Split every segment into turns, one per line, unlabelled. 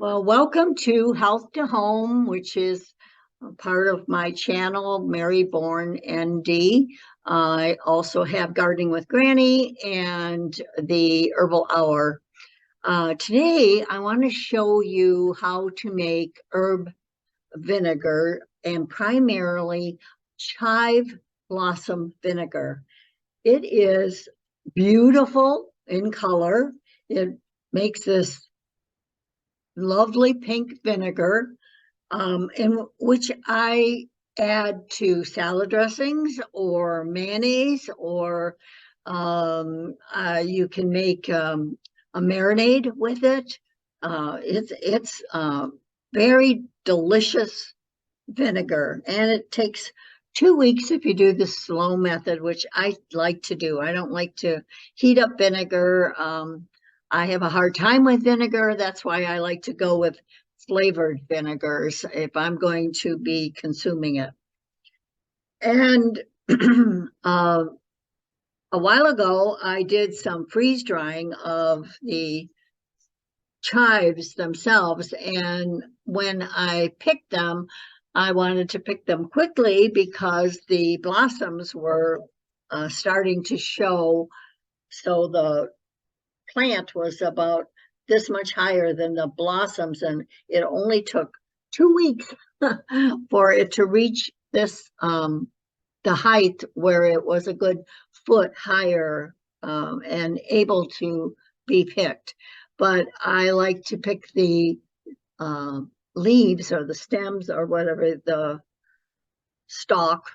Well, welcome to Health to Home, which is a part of my channel, Mary Bourne ND. I also have Gardening with Granny and the Herbal Hour. Today, I want to show you how to make herb vinegar and primarily chive blossom vinegar. It is beautiful in color. It makes this lovely pink vinegar, in which I add to salad dressings or mayonnaise, or you can make a marinade with it. It's very delicious vinegar, and it takes 2 weeks if you do the slow method, which I like to do. I don't like to heat up vinegar. I have a hard time with vinegar. That's why I like to go with flavored vinegars if I'm going to be consuming it. And a while ago, I did some freeze drying of the chives themselves. And when I picked them, I wanted to pick them quickly because the blossoms were starting to show. So the plant was about this much higher than the blossoms, and it only took 2 weeks for it to reach this the height where it was a good foot higher, and able to be picked. But I like to pick the leaves or the stems or whatever the stalk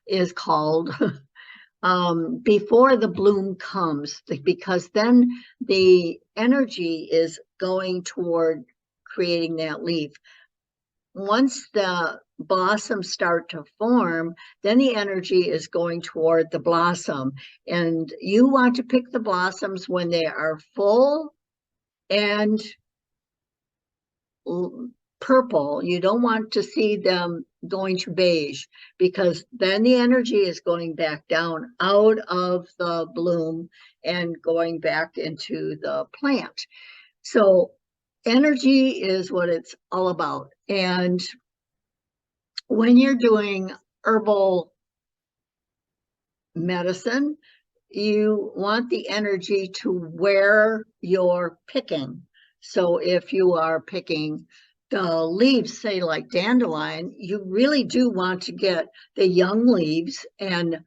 is called before the bloom comes, because then the energy is going toward creating that leaf. Once the blossoms start to form, then the energy is going toward the blossom. And you want to pick the blossoms when they are full and purple. You don't want to see them going to beige, because then the energy is going back down out of the bloom and going back into the plant. So energy is what it's all about. And when you're doing herbal medicine, you want the energy to where you're picking. So if you are picking the leaves, say like dandelion, you really do want to get the young leaves. And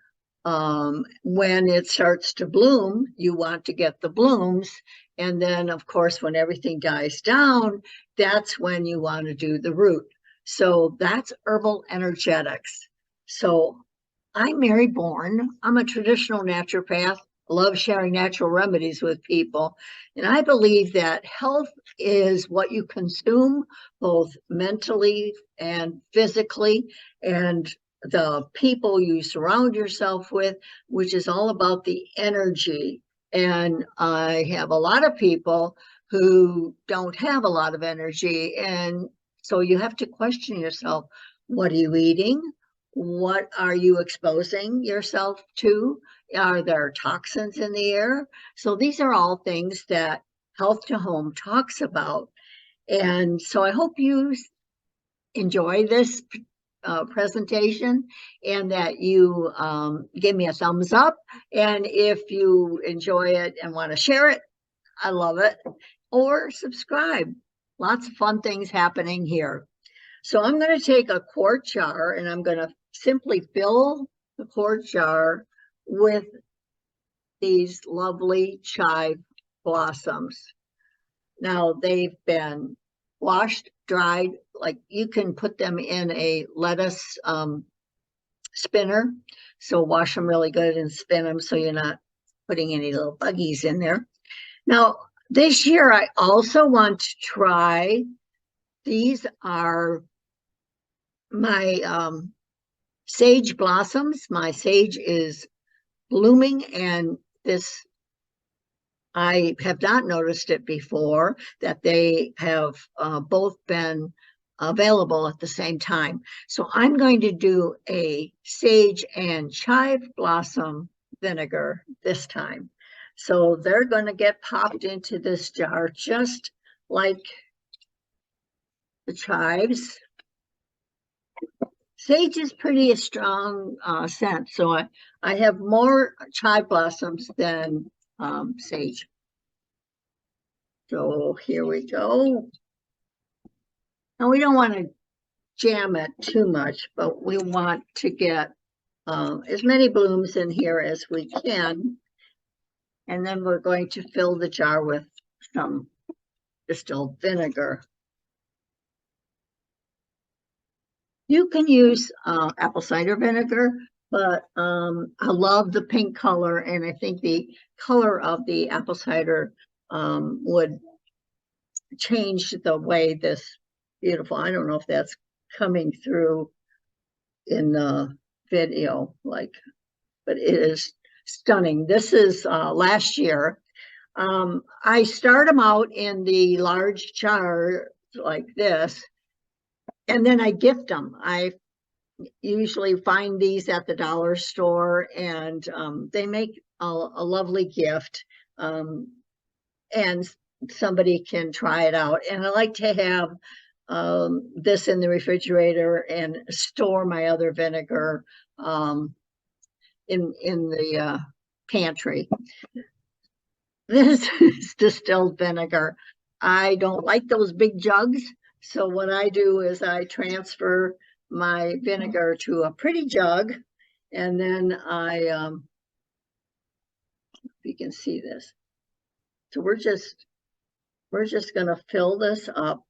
when it starts to bloom, you want to get the blooms. And then, of course, when everything dies down, that's when you want to do the root. So that's herbal energetics. So I'm Mary Bourne. I'm a traditional naturopath. I love sharing natural remedies with people. And I believe that health is what you consume, both mentally and physically, and the people you surround yourself with, which is all about the energy. And I have a lot of people who don't have a lot of energy. And so you have to question yourself, what are you eating? What are you exposing yourself to? Are there toxins in the air? So these are all things that Health to Home talks about. And so I hope you enjoy this presentation, and that you give me a thumbs up. And if you enjoy it and want to share it, I love it. Or subscribe. Lots of fun things happening here. So I'm going to take a quart jar and I'm going to simply fill the quart jar with these lovely chive blossoms. Now they've been washed, dried, like you can put them in a lettuce spinner. So wash them really good and spin them so you're not putting any little buggies in there. Now, this year I also want to try, these are my sage blossoms. My sage is blooming, and this, I have not noticed it before, that they have both been available at the same time. So I'm going to do a sage and chive blossom vinegar this time. So they're going to get popped into this jar just like the chives. Sage is pretty a strong scent, so I have more chive blossoms than sage. So here we go. Now we don't want to jam it too much, but we want to get as many blooms in here as we can. And then we're going to fill the jar with some distilled vinegar. You can use apple cider vinegar, but I love the pink color, and I think the color of the apple cider would change the way this beautiful, I don't know if that's coming through in the video, like, but it is stunning. This is last year. I start them out in the large jar like this, and then I gift them. I usually find these at the dollar store, and they make a lovely gift, and somebody can try it out. And I like to have this in the refrigerator and store my other vinegar in the pantry. This is distilled vinegar. I don't like those big jugs, so what I do is I transfer my vinegar to a pretty jug, and then you can see this. So we're just going to fill this up.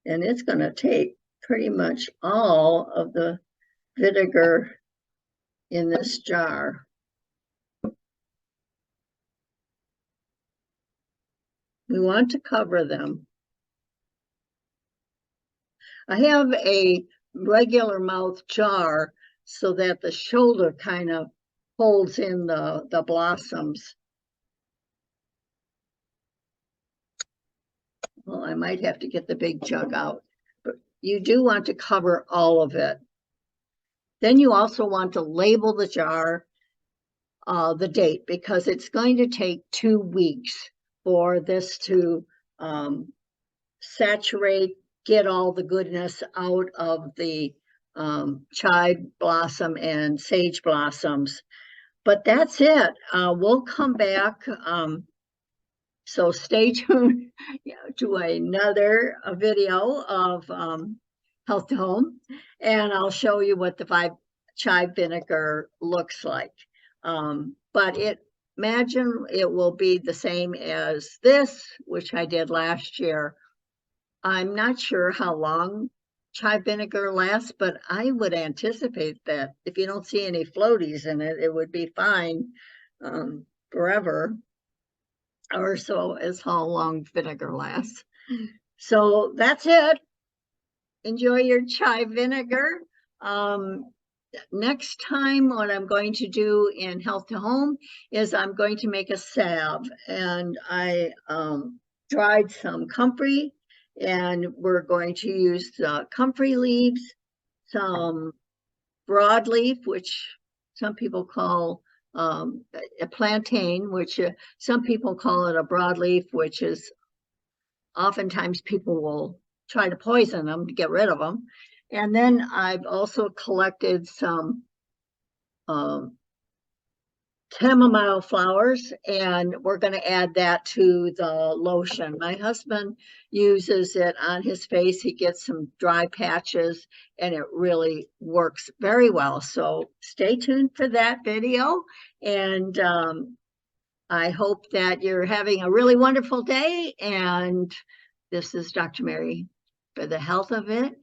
And it's going to take pretty much all of the vinegar in this jar. We want to cover them. I have a regular mouth jar so that the shoulder kind of holds in the blossoms. Well, I might have to get the big jug out, but you do want to cover all of it. Then you also want to label the jar, the date, because it's going to take 2 weeks for this to saturate, get all the goodness out of the chive blossom and sage blossoms. But that's it. We'll come back. So stay tuned to another video of Health to Home, and I'll show you what the chive vinegar looks like. But imagine it will be the same as this, which I did last year. I'm not sure how long chive vinegar lasts, but I would anticipate that if you don't see any floaties in it, it would be fine forever, or so is how long vinegar lasts. So that's it. Enjoy your chive vinegar. Next time, what I'm going to do in Health to Home is I'm going to make a salve, and I dried some comfrey, and we're going to use the comfrey leaves, some broadleaf, which some people call a plantain, which some people call it a broadleaf, which is oftentimes people will try to poison them to get rid of them. And then I've also collected some chamomile flowers, and we're going to add that to the lotion. My husband uses it on his face. He gets some dry patches, and it really works very well. So stay tuned for that video, and I hope that you're having a really wonderful day. And this is Dr. Mary for the Health of It.